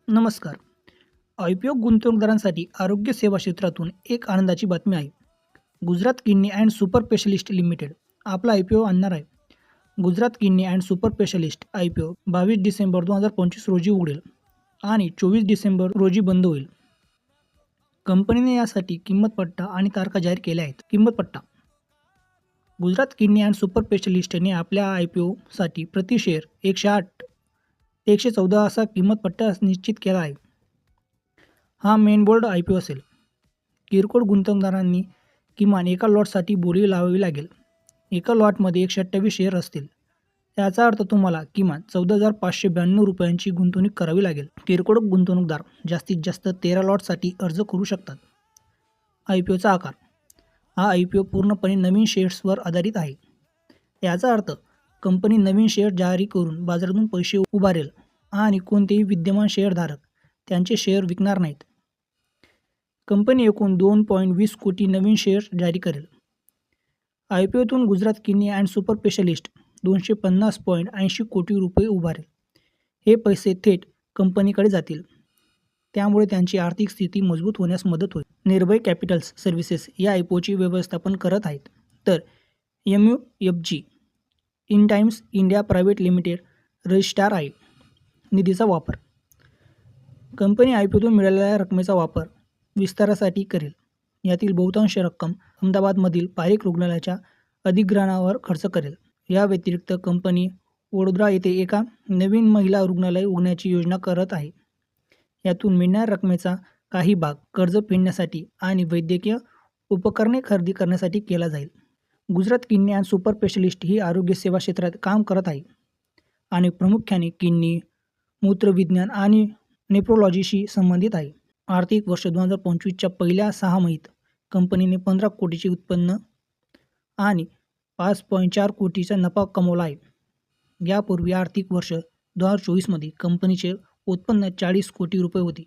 नमस्कार. IPO गुंतवणूकदारांसाठी आरोग्य सेवा क्षेत्रातून एक आनंदाची बातमी आहे. Gujarat kidney and super specialist limited आपला IPO आणणार आहे. Gujarat kidney and super specialist IPO 22 December 2025 रोजी उघडेल आणि 24 डिसेंबर रोजी बंद होईल. कंपनीने यासाठी किंमत पट्टा आणि तारखा जाहीर केल्या आहेत. किंमत पट्टा गुजरात किडनी अँड सुपर स्पेशलिस्टने आपल्या IPOसाठी प्रति शेअर 108 ते 114 असा किंमत पट्टा निश्चित केला आहे. हा मेन बोर्ड IPO असेल. किरकोळ गुंतवणूकदारांनी किमान एका लॉटसाठी बोली लावावी लागेल. एका लॉटमध्ये 128 शेअर असतील. याचा अर्थ तुम्हाला किमान 14,592 रुपयांची गुंतवणूक करावी लागेल. किरकोळ गुंतवणूकदार जास्तीत जास्त 13 लॉटसाठी अर्ज करू शकतात. IPOचा आकार हा IPO पूर्णपणे नवीन शेअर्सवर आधारित आहे. याचा अर्थ कंपनी नवीन शेअर जारी करून बाजारातून पैसे उभारेल आणि कोणतेही विद्यमान शेअरधारक त्यांचे शेअर विकणार नाहीत. कंपनी एकूण 2.20 कोटी नवीन शेअर्स जारी करेल. IPOतून Gujarat kidney and super specialist 250.80 कोटी रुपये उभारेल. हे पैसे थेट कंपनीकडे जातील. त्यामुळे त्यांची आर्थिक स्थिती मजबूत होण्यास मदत होईल. निर्भय कॅपिटल्स सर्व्हिसेस या IPOची व्यवस्थापन करत आहेत. तर MUFG in times India private limited registrar आहे. निधीचा वापर कंपनी IPOतून मिळालेल्या रकमेचा वापर विस्तारासाठी करेल. यातील बहुतांश रक्कम अहमदाबादमधील पारेख रुग्णालयाच्या अधिग्रहणावर खर्च करेल. या व्यतिरिक्त कंपनी वडोदरा येथे एका नवीन महिला रुग्णालय उघडण्याची योजना करत आहे. यातून मिळणाऱ्या रकमेचा काही भाग कर्ज फेडण्यासाठी आणि वैद्यकीय उपकरणे खरेदी करण्यासाठी केला जाईल. Gujarat kidney and super specialist ही आरोग्य सेवा क्षेत्रात काम करत आहे आणि प्रामुख्याने किडनी, मूत्रविज्ञान आणि नेफ्रोलॉजीशी संबंधित आहे. आर्थिक वर्ष 2025च्या पहिल्या 6 महिन्यात कंपनीने 15 कोटीचे उत्पन्न आणि 5.4 कोटीचा नफा कमावला आहे. यापूर्वी आर्थिक वर्ष 2024मध्ये कंपनीचे उत्पन्न 40 कोटी रुपये होते.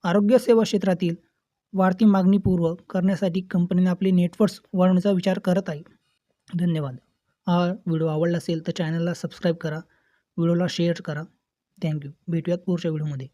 आरोग्य सेवा क्षेत्रातील वाढती मागणी पूर्ण करण्यासाठी कंपनीने आपले नेटवर्क्स वाढवण्याचा विचार करत आहे. धन्यवाद. हा व्हिडिओ आवडला असेल तर चॅनलला सबस्क्राईब करा, व्हिडिओला शेअर करा. थँक्यू. भेटूयात पुढच्या व्हिडिओमध्ये.